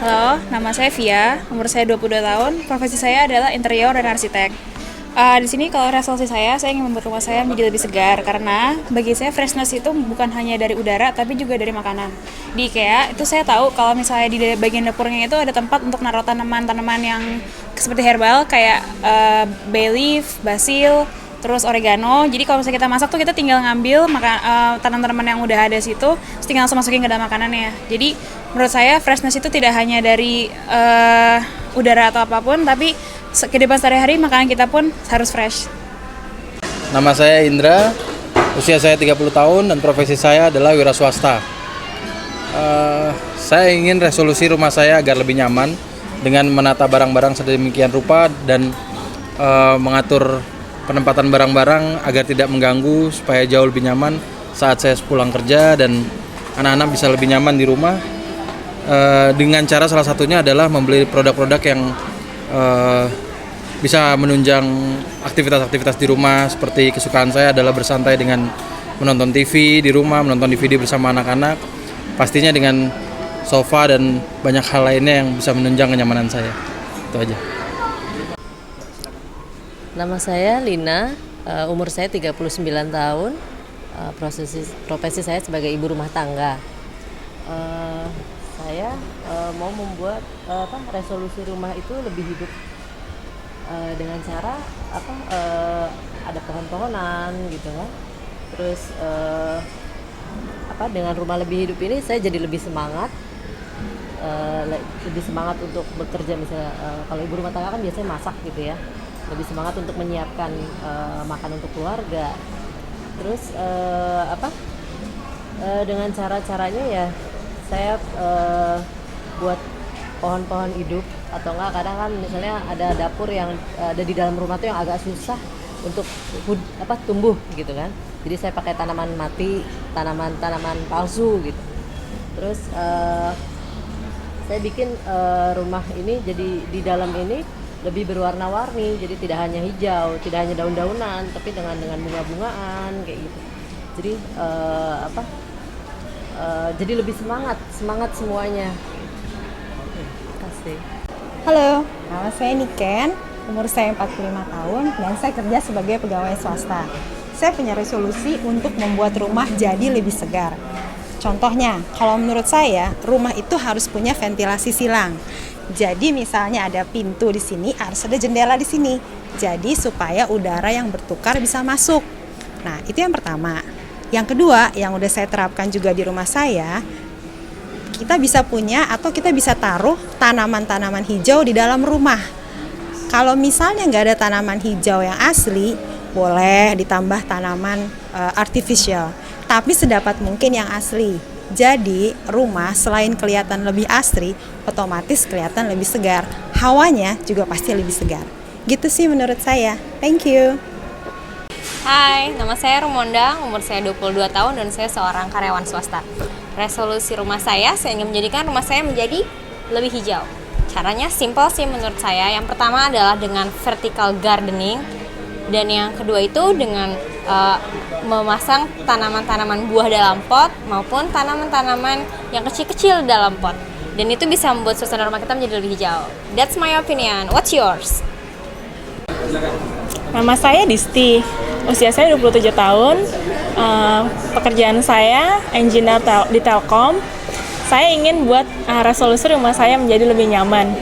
Halo, nama saya Via, umur saya 22 tahun, profesi saya adalah interior dan arsitek. Di sini kalau resolusi saya ingin membuat rumah saya menjadi lebih segar karena bagi saya freshness itu bukan hanya dari udara tapi juga dari makanan. Di IKEA itu saya tahu kalau misalnya di bagian dapurnya itu ada tempat untuk naruh tanaman-tanaman yang seperti herbal kayak bay leaf, basil, terus oregano. Jadi kalau misalnya kita masak tuh kita tinggal ngambil tanaman-tanaman yang udah ada situ, terus tinggal langsung masukin ke dalam makanannya. Jadi menurut saya freshness itu tidak hanya dari udara atau apapun, tapi kehidupan sehari-hari makanan kita pun harus fresh. Nama saya Indra, usia saya 30 tahun dan profesi saya adalah wira swasta. Saya ingin resolusi rumah saya agar lebih nyaman dengan menata barang-barang sedemikian rupa dan mengatur penempatan barang-barang agar tidak mengganggu supaya jauh lebih nyaman saat saya pulang kerja dan anak-anak bisa lebih nyaman di rumah. Dengan cara salah satunya adalah membeli produk-produk yang bisa menunjang aktivitas-aktivitas di rumah. Seperti kesukaan saya adalah bersantai dengan menonton TV di rumah, menonton DVD bersama anak-anak, pastinya dengan sofa dan banyak hal lainnya yang bisa menunjang kenyamanan saya. Itu aja. Nama saya Lina, umur saya 39 tahun, profesi saya sebagai ibu rumah tangga. Saya mau membuat resolusi rumah itu lebih hidup dengan cara ada pohon-pohonan gitu kan. Terus dengan rumah lebih hidup ini saya jadi lebih semangat untuk bekerja. Misalnya kalau ibu rumah tangga kan biasanya masak gitu ya, lebih semangat untuk menyiapkan makan untuk keluarga. Terus dengan cara-caranya ya saya buat pohon-pohon hidup, atau enggak kadang kan misalnya ada dapur yang ada di dalam rumah tuh yang agak susah untuk tumbuh gitu kan. Jadi saya pakai tanaman mati, tanaman palsu gitu. Terus saya bikin rumah ini jadi di dalam ini lebih berwarna-warni, jadi tidak hanya hijau, tidak hanya daun-daunan, tapi dengan bunga-bungaan kayak gitu. Jadi jadi lebih semangat semuanya. Terima kasih. Halo, nama saya Niken, umur saya 45 tahun dan saya kerja sebagai pegawai swasta. Saya punya resolusi untuk membuat rumah jadi lebih segar. Contohnya, kalau menurut saya, rumah itu harus punya ventilasi silang. Jadi misalnya ada pintu di sini, harus ada jendela di sini. Jadi supaya udara yang bertukar bisa masuk. Nah, itu yang pertama. Yang kedua, yang udah saya terapkan juga di rumah saya, kita bisa punya atau kita bisa taruh tanaman-tanaman hijau di dalam rumah. Kalau misalnya nggak ada tanaman hijau yang asli, boleh ditambah tanaman artificial. Tapi sedapat mungkin yang asli. Jadi rumah selain kelihatan lebih asri, otomatis kelihatan lebih segar. Hawanya juga pasti lebih segar. Gitu sih menurut saya. Thank you. Hai, nama saya Rumonda, umur saya 22 tahun dan saya seorang karyawan swasta. Resolusi rumah saya ingin menjadikan rumah saya menjadi lebih hijau. Caranya simple sih menurut saya. Yang pertama adalah dengan vertical gardening, dan yang kedua itu dengan memasang tanaman-tanaman buah dalam pot maupun tanaman-tanaman yang kecil-kecil dalam pot. Dan itu bisa membuat suasana rumah kita menjadi lebih hijau. That's my opinion. What's yours? Nama saya Disti, usia saya 27 tahun, pekerjaan saya engineer di Telkom. Saya ingin buat resolusi rumah saya menjadi lebih nyaman.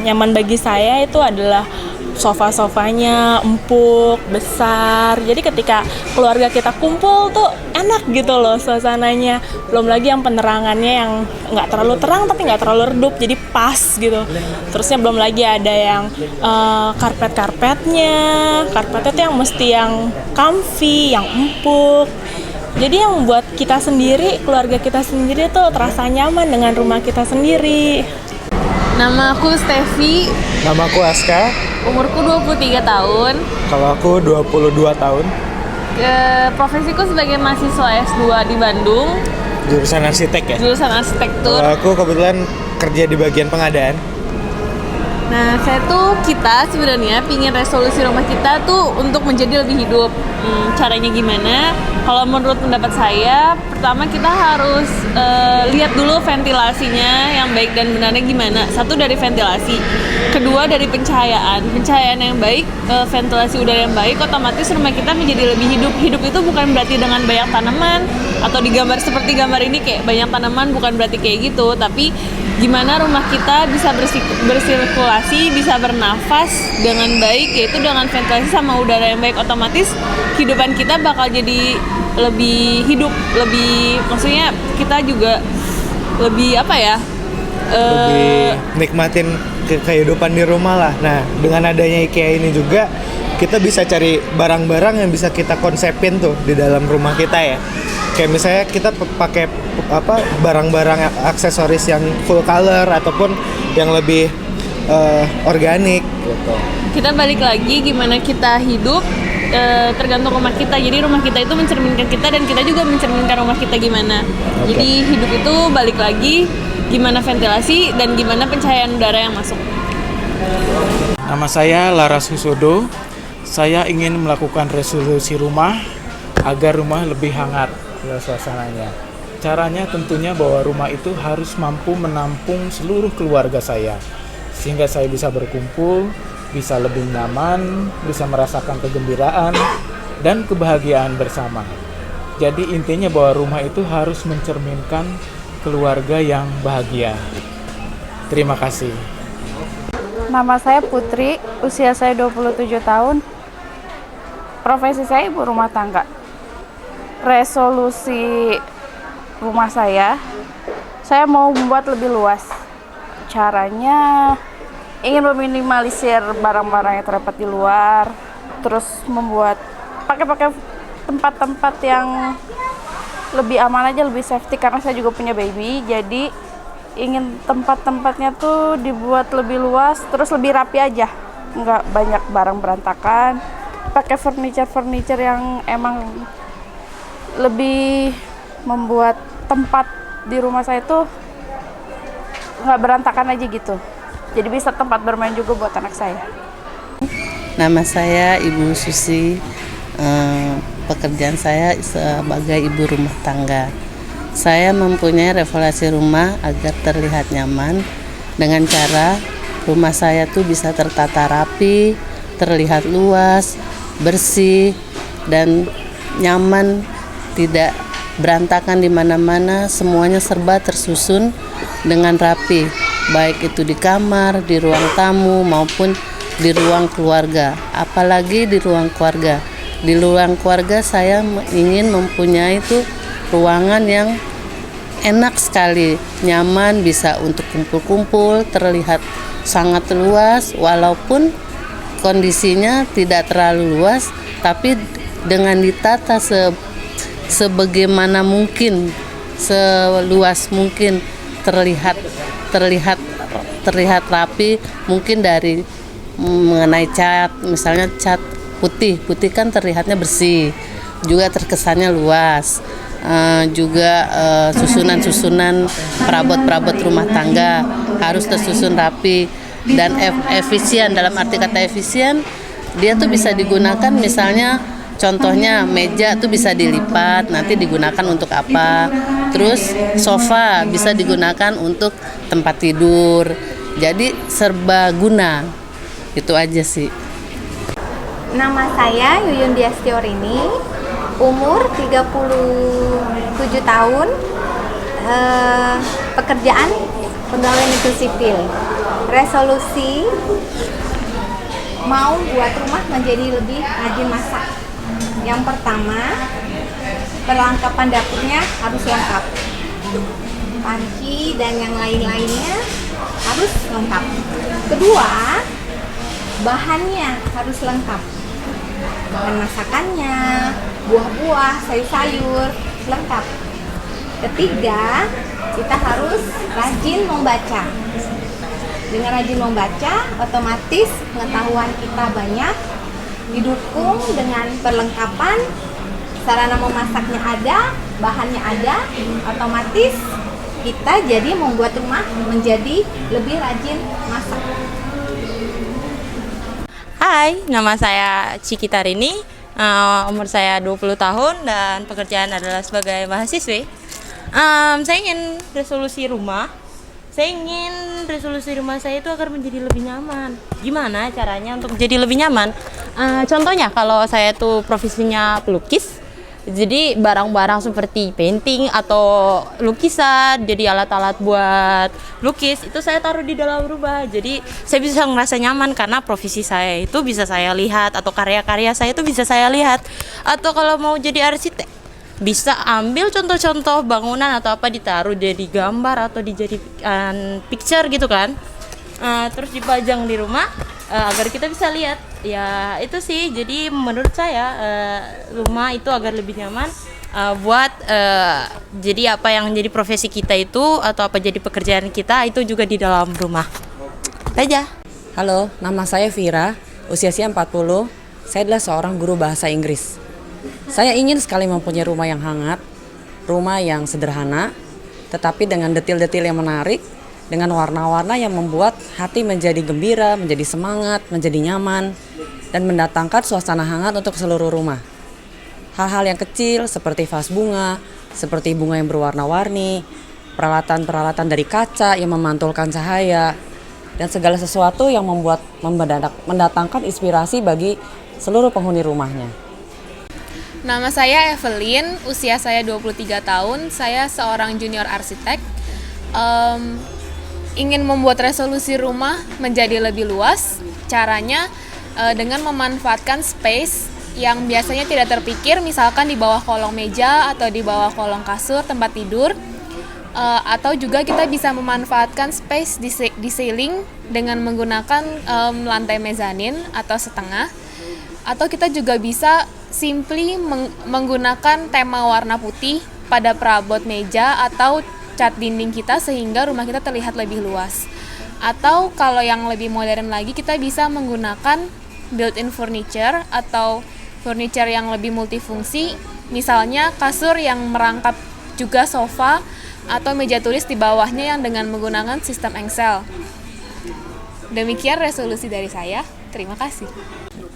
Nyaman bagi saya itu adalah sofa-sofanya empuk, besar. Jadi ketika keluarga kita kumpul tuh enak gitu loh suasananya. Belum lagi yang penerangannya yang nggak terlalu terang tapi nggak terlalu redup, jadi pas gitu. Terusnya belum lagi ada yang karpetnya tuh yang mesti yang comfy, yang empuk. Jadi yang buat kita sendiri, keluarga kita sendiri tuh terasa nyaman dengan rumah kita sendiri. Nama aku Stevi. Nama aku Aska. Umurku 23 tahun. Kalau aku 22 tahun. Profesiku sebagai mahasiswa S2 di Bandung. Jurusan arsitek ya? Jurusan arsitektur. Kalau aku kebetulan kerja di bagian pengadaan. Nah, kita sebenarnya pingin resolusi rumah kita tuh untuk menjadi lebih hidup. Caranya gimana? Kalau menurut pendapat saya, pertama kita harus lihat dulu ventilasinya yang baik dan benarnya gimana. Satu dari ventilasi, kedua dari pencahayaan yang baik, ventilasi udara yang baik, otomatis rumah kita menjadi lebih hidup. Hidup itu bukan berarti dengan banyak tanaman atau digambar seperti gambar ini kayak banyak tanaman, bukan berarti kayak gitu, tapi gimana rumah kita bisa bersirkulasi, bisa bernafas dengan baik, yaitu dengan ventilasi sama udara yang baik. Otomatis kehidupan kita bakal jadi lebih hidup, maksudnya kita juga lebih Lebih nikmatin kehidupan di rumah lah. Nah, dengan adanya IKEA ini juga kita bisa cari barang-barang yang bisa kita konsepin tuh di dalam rumah kita ya. Kayak misalnya kita pakai barang-barang aksesoris yang full color ataupun yang lebih organik gitu. Kita balik lagi gimana kita hidup, tergantung rumah kita. Jadi rumah kita itu mencerminkan kita dan kita juga mencerminkan rumah kita gimana. Jadi hidup itu balik lagi gimana ventilasi dan gimana pencahayaan udara yang masuk. Nama saya Laras Husodo. Saya ingin melakukan resolusi rumah agar rumah lebih hangat suasananya. Caranya tentunya bahwa rumah itu harus mampu menampung seluruh keluarga saya, sehingga saya bisa berkumpul, bisa lebih nyaman, bisa merasakan kegembiraan dan kebahagiaan bersama. Jadi intinya bahwa rumah itu harus mencerminkan keluarga yang bahagia. Terima kasih. Nama saya Putri, usia saya 27 tahun. Profesi saya ibu rumah tangga. Resolusi rumah saya mau membuat lebih luas. Caranya ingin meminimalisir barang-barang yang terdapat di luar, terus membuat pakai tempat-tempat yang lebih aman aja, lebih safety, karena saya juga punya baby. Jadi ingin tempat-tempatnya tuh dibuat lebih luas, terus lebih rapi aja, nggak banyak barang berantakan. Pakai furniture yang emang lebih membuat tempat di rumah saya tuh nggak berantakan aja gitu. Jadi bisa tempat bermain juga buat anak saya. Nama saya Ibu Susi. Pekerjaan saya sebagai ibu rumah tangga. Saya mempunyai renovasi rumah agar terlihat nyaman dengan cara rumah saya tuh bisa tertata rapi, terlihat luas, bersih dan nyaman, tidak berantakan di mana-mana, semuanya serba tersusun dengan rapi, baik itu di kamar, di ruang tamu maupun di ruang keluarga. Apalagi di ruang keluarga. Di ruang keluarga saya ingin mempunyai itu ruangan yang enak sekali, nyaman, bisa untuk kumpul-kumpul, terlihat sangat luas walaupun kondisinya tidak terlalu luas, tapi dengan ditata sebagaimana mungkin, seluas mungkin, terlihat rapi. Mungkin dari mengenai cat, misalnya cat putih kan terlihatnya bersih, juga terkesannya luas. Juga susunan perabot-perabot rumah tangga harus tersusun rapi dan efisien. Dalam arti kata efisien, dia tuh bisa digunakan, misalnya contohnya meja tuh bisa dilipat, nanti digunakan untuk apa. Terus sofa bisa digunakan untuk tempat tidur. Jadi serba guna. Itu aja sih. Nama saya Yuyun Diastiorini, umur 37 tahun, pekerjaan pegawai negeri sipil. Resolusi mau buat rumah menjadi lebih rajin masak. Yang pertama, perlengkapan dapurnya harus lengkap. Panci dan yang lain-lainnya harus lengkap. Kedua, bahannya harus lengkap. Bahan masakannya, buah-buah, sayur-sayur, lengkap. Ketiga, kita harus rajin membaca. Dengan rajin membaca, otomatis pengetahuan kita banyak, didukung dengan perlengkapan, sarana memasaknya ada, bahannya ada, otomatis kita jadi membuat rumah menjadi lebih rajin masak. Hai, nama saya Cikita Rini, umur saya 20 tahun dan pekerjaan adalah sebagai mahasiswi. Saya ingin resolusi rumah. Saya ingin resolusi rumah saya itu agar menjadi lebih nyaman. Gimana caranya untuk menjadi lebih nyaman? Contohnya kalau saya tuh profesinya pelukis, jadi barang-barang seperti painting atau lukisan, jadi alat-alat buat lukis itu saya taruh di dalam rumah. Jadi saya bisa ngerasa nyaman karena profesi saya itu bisa saya lihat atau karya-karya saya itu bisa saya lihat. Atau kalau mau jadi arsitek, bisa ambil contoh-contoh bangunan atau apa ditaruh jadi gambar atau dijadikan picture gitu kan. Terus dipajang di rumah agar kita bisa lihat. Ya itu sih, jadi menurut saya rumah itu agar lebih nyaman buat jadi apa yang jadi profesi kita itu atau apa jadi pekerjaan kita itu juga di dalam rumah aja. Halo, nama saya Vira, usia saya 40. Saya adalah seorang guru bahasa Inggris. Saya ingin sekali mempunyai rumah yang hangat, rumah yang sederhana, tetapi dengan detil-detil yang menarik, dengan warna-warna yang membuat hati menjadi gembira, menjadi semangat, menjadi nyaman, dan mendatangkan suasana hangat untuk seluruh rumah. Hal-hal yang kecil seperti vas bunga, seperti bunga yang berwarna-warni, peralatan-peralatan dari kaca yang memantulkan cahaya, dan segala sesuatu yang mendatangkan inspirasi bagi seluruh penghuni rumahnya. Nama saya Evelyn, usia saya 23 tahun, saya seorang junior arsitek. Ingin membuat resolusi rumah menjadi lebih luas, caranya dengan memanfaatkan space yang biasanya tidak terpikir, misalkan di bawah kolong meja atau di bawah kolong kasur tempat tidur, atau juga kita bisa memanfaatkan space di ceiling dengan menggunakan lantai mezanin atau setengah, atau kita juga bisa simply menggunakan tema warna putih pada perabot meja atau cat dinding kita sehingga rumah kita terlihat lebih luas. Atau kalau yang lebih modern lagi, kita bisa menggunakan built-in furniture atau furniture yang lebih multifungsi, misalnya kasur yang merangkap juga sofa atau meja tulis di bawahnya yang dengan menggunakan sistem engsel. Demikian resolusi dari saya. Terima kasih.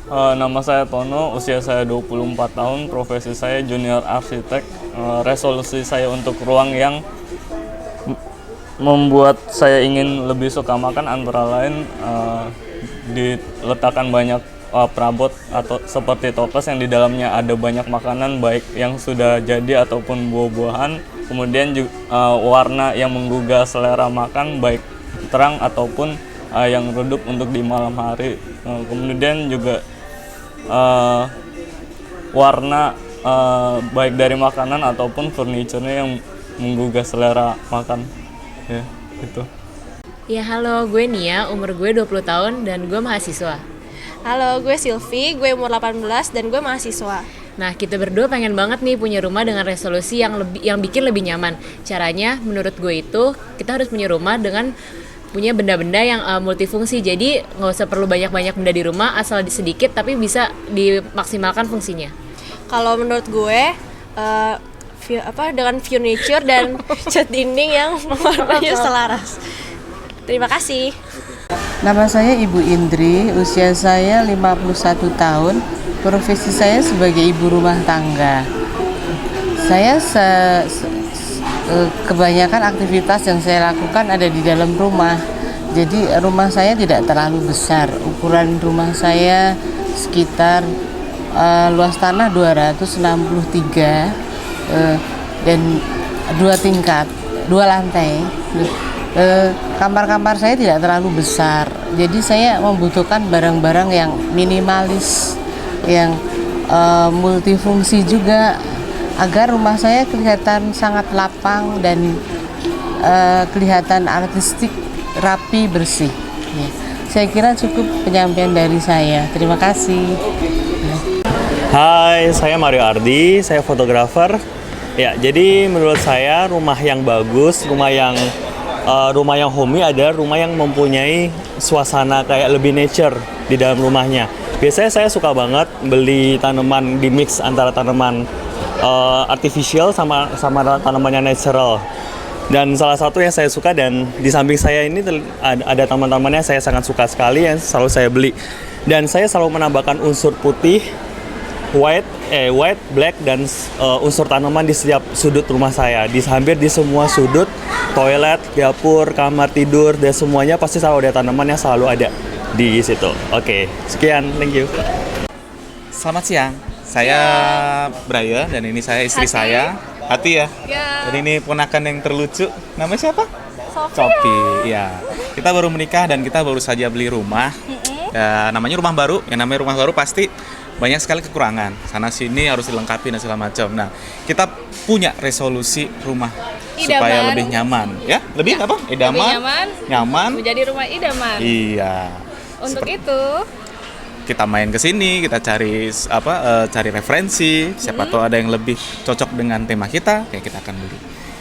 Nama saya Tono, usia saya 24 tahun, profesi saya junior arsitek. Resolusi saya untuk ruang yang membuat saya ingin lebih suka makan antara lain diletakkan banyak perabot atau seperti toples yang di dalamnya ada banyak makanan baik yang sudah jadi ataupun buah-buahan. Kemudian juga warna yang menggugah selera makan baik terang ataupun yang redup untuk di malam hari. Kemudian juga warna baik dari makanan ataupun furniture-nya yang menggugah selera makan. Ya, gitu. Ya, halo, gue Nia, umur gue 20 tahun dan gue mahasiswa. Halo, gue Silvi, gue umur 18 dan gue mahasiswa. Nah, kita berdua pengen banget nih punya rumah dengan resolusi yang bikin lebih nyaman. Caranya, menurut gue itu, kita harus punya rumah dengan punya benda-benda yang multifungsi. Jadi, nggak usah perlu banyak-banyak benda di rumah, asal sedikit tapi bisa dimaksimalkan fungsinya. Kalau menurut gue, dengan furniture dan cat dinding yang warnanya selaras. Terima kasih. Nama saya Ibu Indri, usia saya 51 tahun, profesi saya sebagai ibu rumah tangga. Saya kebanyakan aktivitas yang saya lakukan ada di dalam rumah. Jadi rumah saya tidak terlalu besar, ukuran rumah saya sekitar luas tanah 263 dan 2 tingkat, 2 lantai. Kamar-kamar saya tidak terlalu besar, jadi saya membutuhkan barang-barang yang minimalis, yang multifungsi juga, agar rumah saya kelihatan sangat lapang dan kelihatan artistik, rapi, bersih. Ya. Saya kira cukup penyampaian dari saya. Terima kasih. Hai, saya Mario Ardi, saya fotografer. Ya, jadi menurut saya rumah yang bagus, rumah yang homey adalah rumah yang mempunyai suasana kayak lebih nature di dalam rumahnya. Biasanya saya suka banget beli tanaman di mix antara tanaman artificial sama tanaman yang natural. Dan salah satu yang saya suka, dan di samping saya ini ada teman-temannya saya sangat suka sekali yang selalu saya beli. Dan saya selalu menambahkan unsur putih, white, black, dan unsur tanaman di setiap sudut rumah saya. Hampir di semua sudut, toilet, dapur, kamar tidur, dan semuanya pasti selalu ada tanaman yang selalu ada di situ. Oke, sekian, thank you. Selamat siang, saya Brian dan ini saya istri saya. Hati ya. Dan ini ponakan yang terlucu. Namanya siapa? Sophie. Ya. Kita baru menikah dan kita baru saja beli rumah. Ya, namanya rumah baru. Yang namanya rumah baru pasti banyak sekali kekurangan. Sana sini harus dilengkapi dan segala macam. Nah, kita punya resolusi rumah supaya lebih nyaman, ya. Lebih apa? Idaman. Lebih nyaman. Menjadi rumah idaman. Iya. Untuk itu kita main ke sini, kita cari cari referensi, siapa tahu ada yang lebih cocok dengan tema kita, kayak kita akan beli.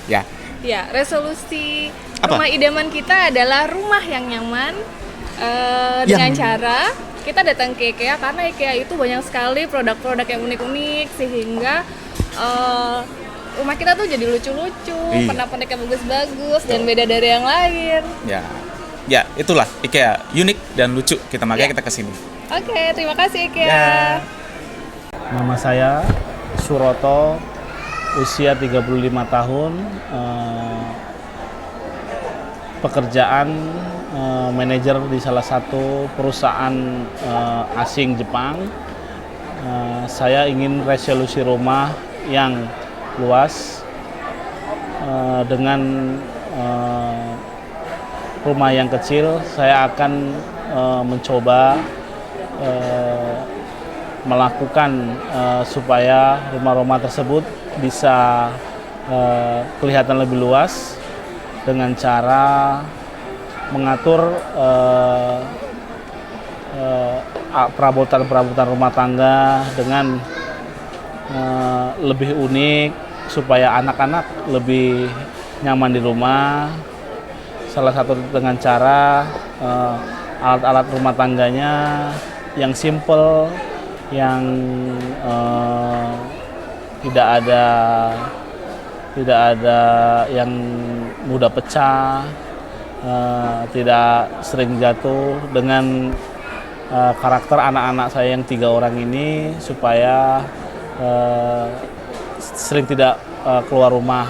Ya. Ya, resolusi rumah idaman kita adalah rumah yang nyaman dengan cara kita datang ke IKEA, karena IKEA itu banyak sekali produk-produk yang unik-unik sehingga rumah kita tuh jadi lucu-lucu, pernak-pernik yang bagus-bagus dan beda dari yang lain. Ya, itulah IKEA, unik dan lucu. Makanya kita kesini. Oke, terima kasih IKEA. Nama saya Suroto, usia 35 tahun, pekerjaan manajer di salah satu perusahaan asing Jepang. Saya ingin resolusi rumah yang luas dengan rumah yang kecil. Saya akan mencoba melakukan supaya rumah-rumah tersebut bisa kelihatan lebih luas dengan cara mengatur perabotan-perabotan rumah tangga dengan lebih unik supaya anak-anak lebih nyaman di rumah. Salah satu dengan cara alat-alat rumah tangganya yang simple, yang tidak ada yang mudah pecah, tidak sering jatuh, dengan karakter anak-anak saya yang 3 orang ini supaya sering tidak keluar rumah